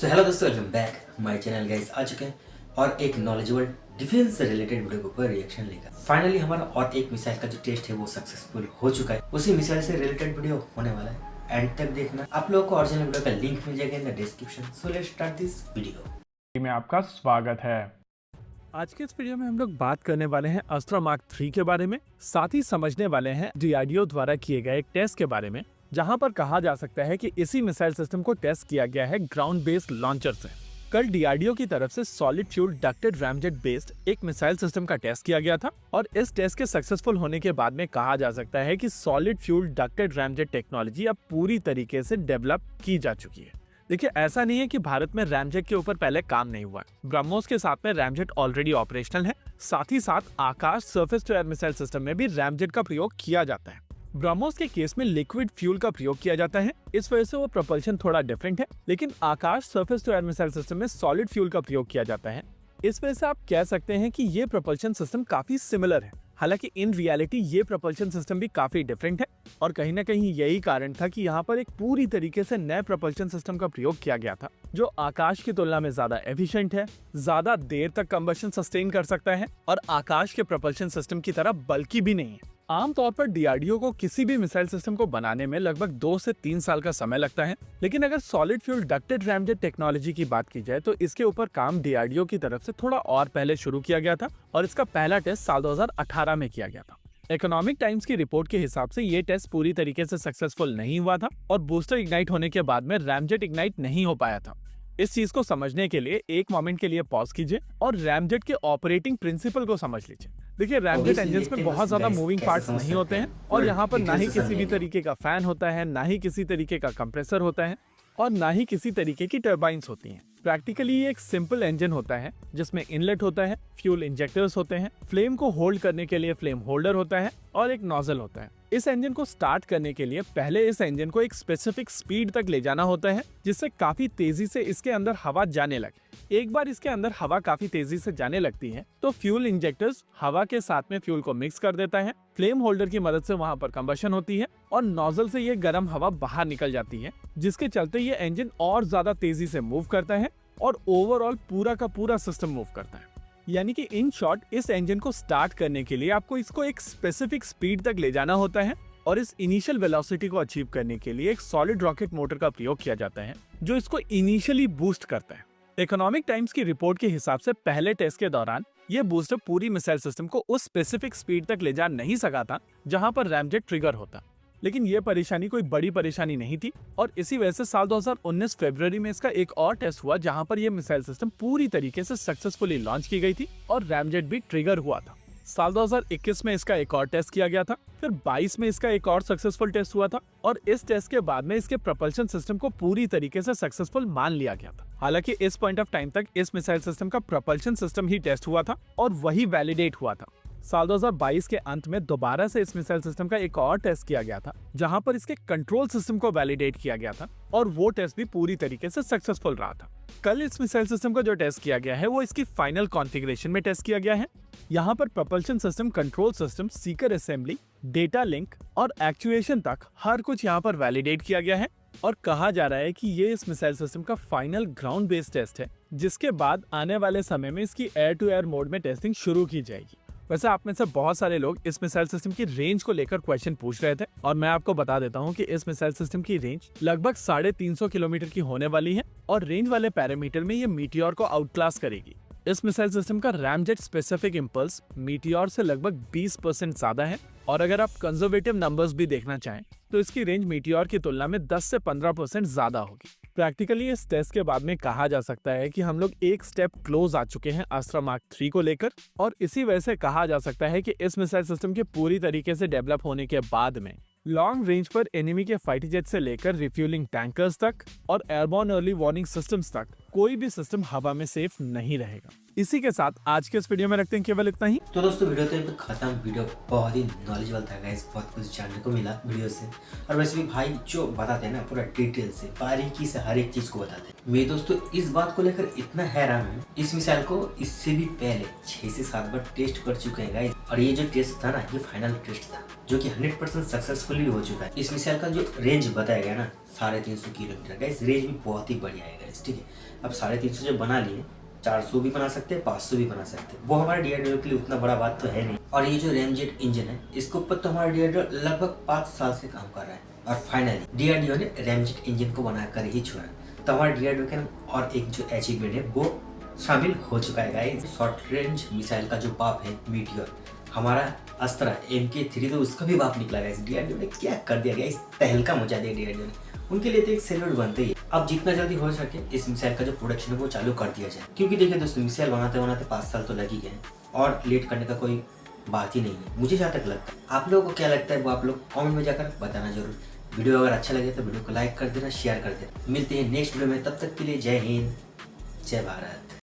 सो hello दोस्तों, welcome back my channel guys. आ चुके हैं और एक नॉलेजेबल डिफेंस से रिलेटेड वीडियो के ऊपर रिएक्शन लेकर। फाइनली हमारा और एक मिसाइल का जो टेस्ट है वो सक्सेसफुल हो चुका है। उसी मिसाइल से रिलेटेड वीडियो होने वाला है, एंड तक देखना। आप लोगों को ओरिजिनल वीडियो का लिंक मिल जाएगा in the description. So let's start this video. में आपका स्वागत है। आज के इस वीडियो में हम लोग बात करने वाले हैं अस्त्रा मार्क 3 के बारे में, साथ ही समझने वाले हैं डीआरडीओ द्वारा किए गए एक टेस्ट के बारे में, जहां पर कहा जा सकता है कि इसी मिसाइल सिस्टम को टेस्ट किया गया है ग्राउंड बेस्ड लॉन्चर से। कल डीआरडीओ की तरफ से solid fuel ducted ramjet based एक मिसाइल सिस्टम का टेस्ट किया गया था और इस टेस्ट के सक्सेसफुल होने के बाद में कहा जा सकता है कि solid fuel ducted ramjet technology अब पूरी तरीके से डेवलप की जा चुकी है। देखिए, ऐसा नहीं है कि भारत में रैमजेट के ऊपर पहले काम नहीं हुआ। ब्रह्मोस के साथ में रैमजेट ऑलरेडी ऑपरेशनल है। साथ ही साथ Akash surface to air missile system में भी रैमजेट का प्रयोग किया जाता है। ब्रह्मोस के केस में लिक्विड फ्यूल का प्रयोग किया जाता है, इस वजह से वो प्रोपल्शन थोड़ा डिफरेंट है। लेकिन Akash surface to air missile system में सॉलिड फ्यूल का प्रयोग किया जाता है, इस वजह से आप कह सकते हैं कि ये प्रोपल्शन सिस्टम काफी सिमिलर है। हालांकि इन रियलिटी ये प्रोपल्शन सिस्टम भी काफी डिफरेंट है और कहीं ना कहीं यही कारण था कि यहाँ पर एक पूरी तरीके से नए प्रोपल्शन सिस्टम का प्रयोग किया गया था, जो आकाश की तुलना में ज्यादा एफिशिएंट है, ज्यादा देर तक कंबशन सस्टेन कर सकता है और आकाश के प्रोपल्शन सिस्टम की तरह बल्कि भी नहीं है। आमतौर पर डीआरडीओ को किसी भी मिसाइल सिस्टम को बनाने में लगभग 2 से 3 साल का समय लगता है, लेकिन अगर solid fuel ducted ramjet technology की बात की जाए तो इसके ऊपर काम डीआरडीओ की तरफ से थोड़ा और पहले शुरू किया गया था और इसका पहला टेस्ट साल 2018 में किया गया था। इकोनॉमिक टाइम्स की रिपोर्ट के हिसाब से ये टेस्ट पूरी तरीके से सक्सेसफुल नहीं हुआ था और बूस्टर इग्नाइट होने के बाद में रैमजेट इग्नाइट नहीं हो पाया था। इस चीज को समझने के लिए एक मोमेंट के लिए पॉज कीजिए और रैमजेट के ऑपरेटिंग प्रिंसिपल को समझ लीजिए। देखिए, रैमजेट इंजन्स में बहुत ज्यादा मूविंग पार्ट्स नहीं होते हैं और यहाँ पर ना ही किसी भी तरीके का फैन होता है, ना ही किसी तरीके का कंप्रेसर होता है और ना ही किसी तरीके की टर्बाइंस होती हैं। प्रैक्टिकली ये एक सिंपल इंजन होता है जिसमें इनलेट होता है, फ्यूल इंजेक्टर्स होते हैं, फ्लेम को होल्ड करने के लिए फ्लेम होल्डर होता है और एक नोजल होता है। इस इंजन को स्टार्ट करने के लिए पहले इस इंजन को एक स्पेसिफिक स्पीड तक ले जाना होता है, जिससे काफी तेजी से इसके अंदर हवा जाने लगे। एक बार इसके अंदर हवा काफी तेजी से जाने लगती है तो फ्यूल इंजेक्टर्स हवा के साथ में फ्यूल को मिक्स कर देता है, फ्लेम होल्डर की मदद से वहां पर कंबशन होती है और नोजल से ये गर्म हवा बाहर निकल जाती है, जिसके चलते ये इंजन और ज्यादा तेजी से मूव करता है और ओवरऑल पूरा का पूरा सिस्टम मूव करता है। यानी कि इन शॉर्ट, इस इंजन को स्टार्ट करने के लिए आपको इसको एक स्पेसिफिक स्पीड तक ले जाना होता है और इस इनिशियल वेलोसिटी को अचीव करने के लिए एक सॉलिड रॉकेट मोटर का प्रयोग किया जाता है, जो इसको इनिशियली बूस्ट करता है। इकोनॉमिक टाइम्स की रिपोर्ट के हिसाब से पहले टेस्ट के दौरान ये बूस्टर पूरी मिसाइल सिस्टम को उस स्पेसिफिक स्पीड तक ले जा नहीं सका था जहां पर रैमजेट ट्रिगर होता, लेकिन ये परेशानी कोई बड़ी परेशानी नहीं थी और इसी वजह से साल 2019 फरवरी में इसका एक और टेस्ट हुआ जहां पर ये मिसाइल सिस्टम पूरी तरीके से सक्सेसफुली लॉन्च की गई थी और रैमजेट भी ट्रिगर हुआ था। साल 2021 में इसका एक और टेस्ट किया गया था, फिर 22 में इसका एक और सक्सेसफुल टेस्ट हुआ था और इस टेस्ट के बाद में इसके प्रोपल्शन सिस्टम को पूरी तरीके से सक्सेसफुल मान लिया गया था। हालांकि इस पॉइंट ऑफ टाइम तक इस मिसाइल सिस्टम का प्रोपल्शन सिस्टम ही टेस्ट हुआ था और वही वैलिडेट हुआ था। साल 2022 के अंत में दोबारा से इस मिसाइल सिस्टम का एक और टेस्ट किया गया था, जहां पर इसके कंट्रोल सिस्टम को वैलिडेट किया गया था और वो टेस्ट भी पूरी तरीके से सक्सेसफुल रहा था। कल इस मिसाइल सिस्टम का जो टेस्ट किया गया है वो इसकी फाइनल कॉन्फ़िगरेशन में टेस्ट किया गया है। यहाँ पर propulsion system, control system, Sikar assembly, data link और एक्चुएशन तक हर कुछ यहाँ पर वैलिडेट किया गया है और कहा जा रहा है कि ये इस मिसाइल सिस्टम का फाइनल ग्राउंड बेस्ड टेस्ट है, जिसके बाद आने वाले समय में इसकी एयर टू एयर मोड में टेस्टिंग शुरू की जाएगी। वैसे आप में से बहुत सारे लोग इस मिसाइल सिस्टम की रेंज को लेकर क्वेश्चन पूछ रहे थे और मैं आपको बता देता हूं कि इस मिसाइल सिस्टम की रेंज लगभग 350 किलोमीटर की होने वाली है और रेंज वाले पैरामीटर में ये मीटियोर को आउटक्लास करेगी। इस मिसाइल सिस्टम का रैमजेट स्पेसिफिक इंपल्स मीटियोर से लगभग 20% ज्यादा है और अगर आप कंजर्वेटिव नंबर्स भी देखना चाहें तो इसकी रेंज मीटियोर की तुलना में 10 से 15% ज्यादा होगी। प्रैक्टिकली इस टेस्ट के बाद में कहा जा सकता है कि हम लोग एक स्टेप क्लोज आ चुके हैं अस्त्रा मार्क 3 को लेकर और इसी वजह से कहा जा सकता है कि इस मिसाइल सिस्टम के पूरी तरीके से डेवलप होने के बाद में लॉन्ग रेंज पर एनिमी के फाइटर जेट से लेकर रिफ्यूलिंग टैंकर्स तक और एयरबॉर्न अर्ली वार्निंग सिस्टम्स तक कोई भी सिस्टम हवा में सेफ नहीं रहेगा। इसी के साथ आज के इस वीडियो में रखते हैं केवल इतना ही। तो दोस्तों, वीडियो तो खत्म। वीडियो बहुत ही नॉलेजेबल था गाइस, बहुत कुछ जानने को मिला वीडियो से। और वैसे भी भाई जो बताते हैं ना पूरा डिटेल से, बारीकी से हर एक चीज को बताते हैं। मैं दोस्तों इस बात को लेकर इतना हैरान हूँ, इस मिसाइल को इससे भी पहले 6 से 7 बार टेस्ट कर चुके हैं गाइस। और ये जो टेस्ट था ना, ये फाइनल टेस्ट था जो कि 100% सक्सेसफुली हो चुका है। इस मिसाइल का जो रेंज बताया गया ना 350 किलोमीटर का, इस रेंज भी बहुत ही बढ़िया है गाइस, ठीक है। अब 350 जो बना लिए, 400 भी बना सकते हैं, 500 भी बना सकते हैं, वो हमारे DRDO के लिए उतना बड़ा बात तो है नहीं। और ये जो रैमजेट इंजन है, इसके ऊपर तो हमारा DRDO लगभग 5 साल से काम कर रहा है और फाइनली DRDO ने रैमजेट इंजन को बनाकर ही छोड़ा। तो हमारे DRDO के और एक जो अचीवमेंट है वो शामिल हो चुका है गाइस। शॉर्ट रेंज मिसाइल का जो बाप है मीटियोर, हमारा अस्त्रा MK3 तो उसका भी बाप निकला गाइस। DRDO ने क्या कर दिया गाइस, तहलका मचा दिया DRDO ने। उनके लिए तो एक सैल्यूट बनते ही। अब जितना जल्दी हो सके इस मिसाइल का जो प्रोडक्शन है वो चालू कर दिया जाए, क्योंकि देखिए दोस्तों, मिसाइल बनाते बनाते 5 साल तो लग ही गए और लेट करने का कोई बात ही नहीं है, मुझे जहाँ तक लगता है। आप लोगों को क्या लगता है वो आप लोग कमेंट में जाकर बताना जरूर। वीडियो अगर अच्छा लगे तो वीडियो को लाइक कर देना, शेयर कर देना। मिलते हैं नेक्स्ट वीडियो में, तब तक के लिए जय हिंद, जय भारत।